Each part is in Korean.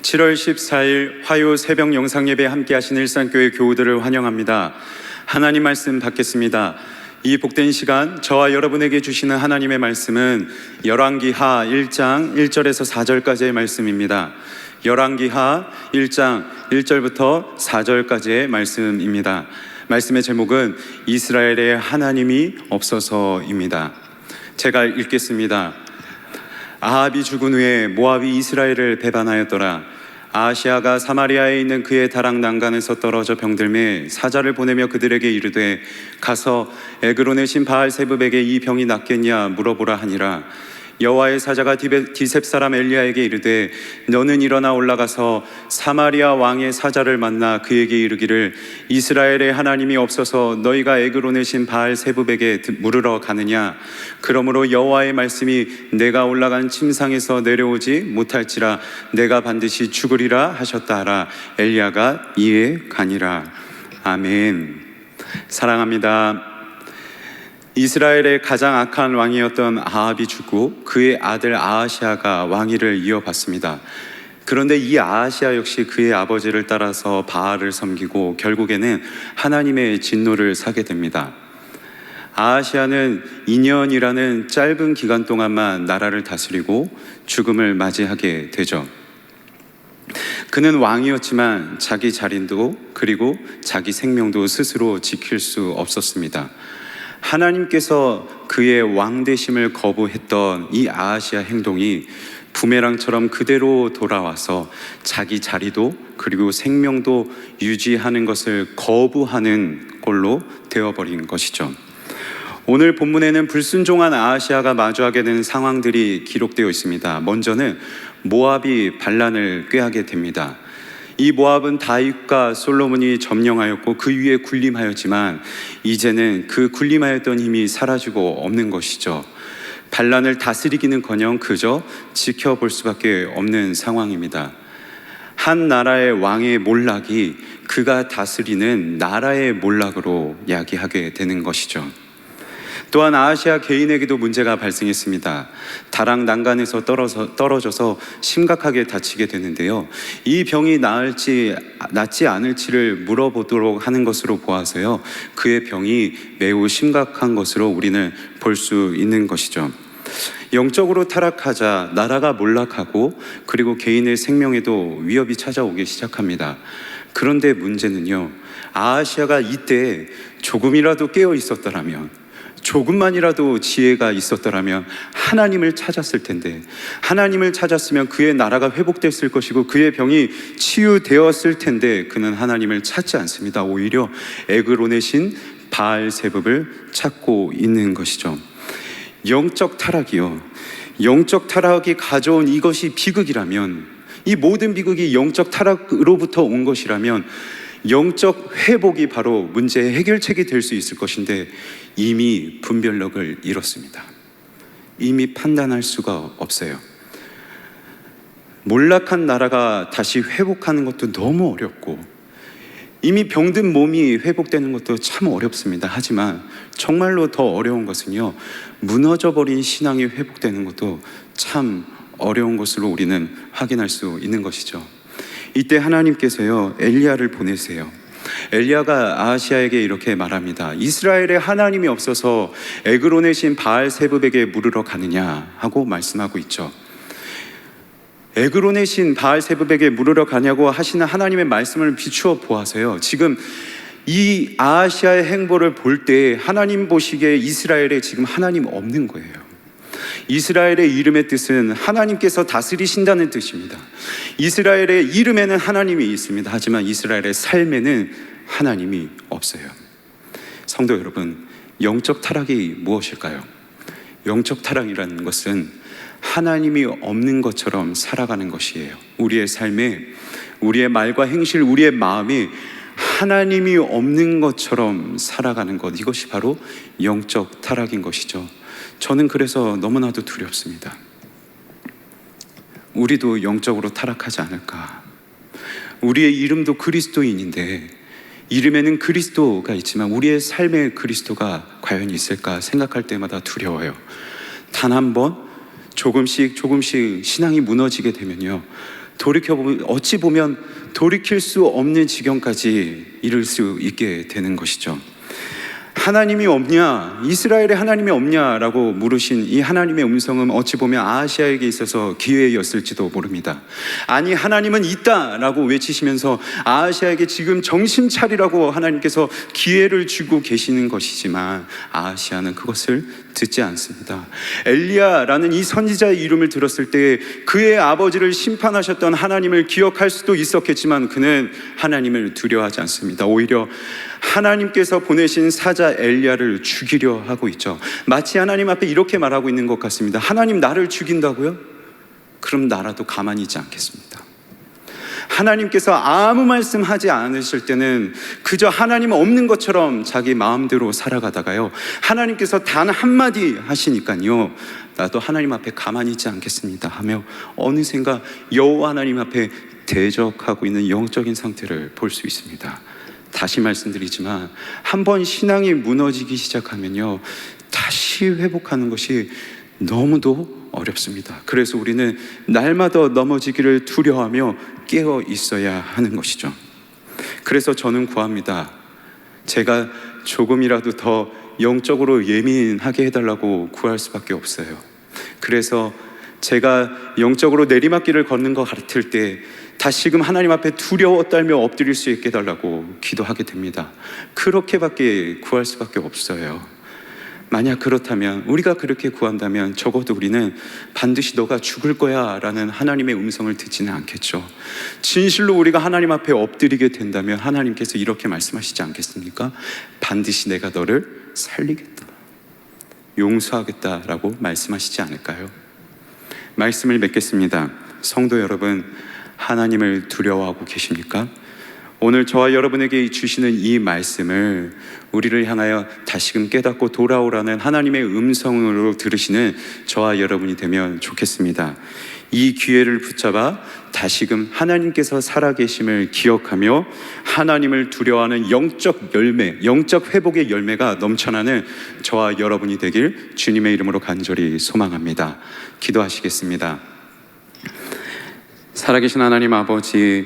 7월 14일 화요 새벽 영상예배 함께 하신 일산교회 교우들을 환영합니다. 하나님 말씀 받겠습니다. 이 복된 시간 저와 여러분에게 주시는 하나님의 말씀은 열왕기하 1장 1절에서 4절까지의 말씀입니다. 열왕기하 1장 1절부터 4절까지의 말씀입니다. 말씀의 제목은 이스라엘의 하나님이 없어서입니다. 제가 읽겠습니다. 아합이 죽은 후에 모압이 이스라엘을 배반하였더라. 아하시아가 사마리아에 있는 그의 다락 난간에서 떨어져 병들매 사자를 보내며 그들에게 이르되 가서 에그론의 신 바알세붑에게 이 병이 낫겠냐 물어보라 하니라. 여호와의 사자가 디셉 사람 엘리야에게 이르되 너는 일어나 올라가서 사마리아 왕의 사자를 만나 그에게 이르기를 이스라엘의 하나님이 없어서 너희가 에그론의 신 바알세붑에게 물으러 가느냐. 그러므로 여호와의 말씀이 내가 올라간 침상에서 내려오지 못할지라 내가 반드시 죽으리라 하셨다 하라. 엘리야가 이에 가니라. 아멘. 사랑합니다. 이스라엘의 가장 악한 왕이었던 아합이 죽고 그의 아들 아하시아가 왕위를 이어받습니다. 그런데 이 아하시아 역시 그의 아버지를 따라서 바알을 섬기고 결국에는 하나님의 진노를 사게 됩니다. 아하시아는 2년이라는 짧은 기간 동안만 나라를 다스리고 죽음을 맞이하게 되죠. 그는 왕이었지만 자기 자린도 그리고 자기 생명도 스스로 지킬 수 없었습니다. 하나님께서 그의 왕되심을 거부했던 이 아하시아 행동이 부메랑처럼 그대로 돌아와서 자기 자리도 그리고 생명도 유지하는 것을 거부하는 꼴로 되어버린 것이죠. 오늘 본문에는 불순종한 아하시아가 마주하게 되는 상황들이 기록되어 있습니다. 먼저는 모압이 반란을 꾀하게 됩니다. 이 모압은 다윗과 솔로몬이 점령하였고 그 위에 군림하였지만 이제는 그 군림하였던 힘이 사라지고 없는 것이죠. 반란을 다스리기는커녕 그저 지켜볼 수밖에 없는 상황입니다. 한 나라의 왕의 몰락이 그가 다스리는 나라의 몰락으로 야기하게 되는 것이죠. 또한 아하시아 개인에게도 문제가 발생했습니다. 다락 난간에서 떨어져서 심각하게 다치게 되는데요. 이 병이 낫지 않을지를 물어보도록 하는 것으로 보아서요. 그의 병이 매우 심각한 것으로 우리는 볼 수 있는 것이죠. 영적으로 타락하자 나라가 몰락하고 그리고 개인의 생명에도 위협이 찾아오기 시작합니다. 그런데 문제는요. 아하시아가 이때 조금이라도 깨어 있었더라면 조금만이라도 지혜가 있었더라면 하나님을 찾았을 텐데 하나님을 찾았으면 그의 나라가 회복됐을 것이고 그의 병이 치유되었을 텐데 그는 하나님을 찾지 않습니다. 오히려 에그론의 신 바알세붑을 찾고 있는 것이죠. 영적 타락이요. 영적 타락이 가져온 이것이 비극이라면 이 모든 비극이 영적 타락으로부터 온 것이라면 영적 회복이 바로 문제의 해결책이 될 수 있을 것인데 이미 분별력을 잃었습니다. 이미 판단할 수가 없어요. 몰락한 나라가 다시 회복하는 것도 너무 어렵고 이미 병든 몸이 회복되는 것도 참 어렵습니다. 하지만 정말로 더 어려운 것은요, 무너져버린 신앙이 회복되는 것도 참 어려운 것으로 우리는 확인할 수 있는 것이죠. 이때 하나님께서요 엘리야를 보내세요. 엘리야가 아하시아에게 이렇게 말합니다. 이스라엘에 하나님이 없어서 에그론의 신 바알세붑에게 물으러 가느냐 하고 말씀하고 있죠. 에그론의 신 바알세붑에게 물으러 가냐고 하시는 하나님의 말씀을 비추어 보아서요 지금 이 아하시아의 행보를 볼 때 하나님 보시기에 이스라엘에 지금 하나님 없는 거예요. 이스라엘의 이름의 뜻은 하나님께서 다스리신다는 뜻입니다. 이스라엘의 이름에는 하나님이 있습니다. 하지만 이스라엘의 삶에는 하나님이 없어요. 성도 여러분, 영적 타락이 무엇일까요? 영적 타락이라는 것은 하나님이 없는 것처럼 살아가는 것이에요. 우리의 삶에, 우리의 말과 행실, 우리의 마음이 하나님이 없는 것처럼 살아가는 것, 이것이 바로 영적 타락인 것이죠. 저는 그래서 너무나도 두렵습니다. 우리도 영적으로 타락하지 않을까. 우리의 이름도 그리스도인인데 이름에는 그리스도가 있지만 우리의 삶에 그리스도가 과연 있을까 생각할 때마다 두려워요. 단 한 번 조금씩 신앙이 무너지게 되면요 돌이켜보면 어찌 보면 돌이킬 수 없는 지경까지 이를 수 있게 되는 것이죠. 하나님이 없냐? 이스라엘에 하나님이 없냐라고 물으신 이 하나님의 음성은 어찌 보면 아하시아에게 있어서 기회였을지도 모릅니다. 아니, 하나님은 있다라고 외치시면서 아하시아에게 지금 정신 차리라고 하나님께서 기회를 주고 계시는 것이지만 아하시아는 그것을 듣지 않습니다. 엘리야라는 이 선지자의 이름을 들었을 때 그의 아버지를 심판하셨던 하나님을 기억할 수도 있었겠지만 그는 하나님을 두려워하지 않습니다. 오히려 하나님께서 보내신 사자 엘리야를 죽이려 하고 있죠. 마치 하나님 앞에 이렇게 말하고 있는 것 같습니다. 하나님, 나를 죽인다고요? 그럼 나라도 가만히 있지 않겠습니다. 하나님께서 아무 말씀하지 않으실 때는 그저 하나님 없는 것처럼 자기 마음대로 살아가다가요, 하나님께서 단 한마디 하시니까요, 나도 하나님 앞에 가만히 있지 않겠습니다 하며 어느샌가 여호와 하나님 앞에 대적하고 있는 영적인 상태를 볼 수 있습니다. 다시 말씀드리지만 한번 신앙이 무너지기 시작하면요, 다시 회복하는 것이 너무도 어렵습니다. 그래서 우리는 날마다 넘어지기를 두려워하며 깨어 있어야 하는 것이죠. 그래서 저는 구합니다. 제가 조금이라도 더 영적으로 예민하게 해달라고 구할 수밖에 없어요. 그래서 제가 영적으로 내리막길을 걷는 것 같을 때 다시금 하나님 앞에 두려워 떨며 엎드릴 수 있게 해달라고 기도하게 됩니다. 그렇게밖에 구할 수밖에 없어요. 만약 그렇다면, 우리가 그렇게 구한다면 적어도 우리는 반드시 너가 죽을 거야 라는 하나님의 음성을 듣지는 않겠죠. 진실로 우리가 하나님 앞에 엎드리게 된다면 하나님께서 이렇게 말씀하시지 않겠습니까? 반드시 내가 너를 살리겠다, 용서하겠다라고 말씀하시지 않을까요? 말씀을 맺겠습니다. 성도 여러분, 하나님을 두려워하고 계십니까? 오늘 저와 여러분에게 주시는 이 말씀을 우리를 향하여 다시금 깨닫고 돌아오라는 하나님의 음성으로 들으시는 저와 여러분이 되면 좋겠습니다. 이 기회를 붙잡아 다시금 하나님께서 살아계심을 기억하며 하나님을 두려워하는 영적 열매, 영적 회복의 열매가 넘쳐나는 저와 여러분이 되길 주님의 이름으로 간절히 소망합니다. 기도하시겠습니다. 살아계신 하나님 아버지,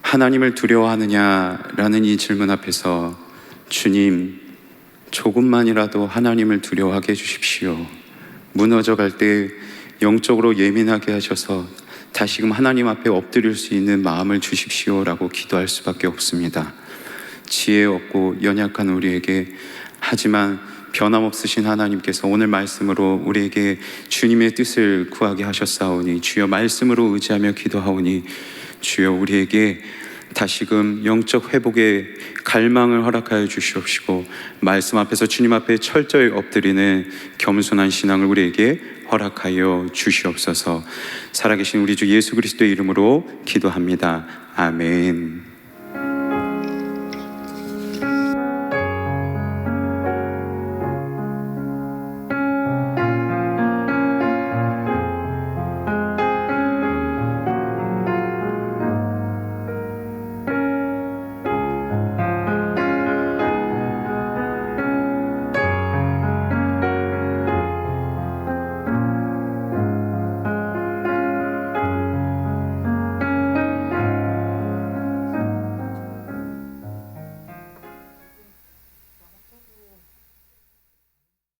하나님을 두려워하느냐라는 이 질문 앞에서 주님, 조금만이라도 하나님을 두려워하게 해주십시오. 무너져갈 때 영적으로 예민하게 하셔서 다시금 하나님 앞에 엎드릴 수 있는 마음을 주십시오라고 기도할 수밖에 없습니다. 지혜 없고 연약한 우리에게, 하지만 변함없으신 하나님께서 오늘 말씀으로 우리에게 주님의 뜻을 구하게 하셨사오니 주여 말씀으로 의지하며 기도하오니 주여 우리에게 다시금 영적 회복의 갈망을 허락하여 주시옵시고 말씀 앞에서 주님 앞에 철저히 엎드리는 겸손한 신앙을 우리에게 허락하여 주시옵소서. 살아계신 우리 주 예수 그리스도의 이름으로 기도합니다. 아멘.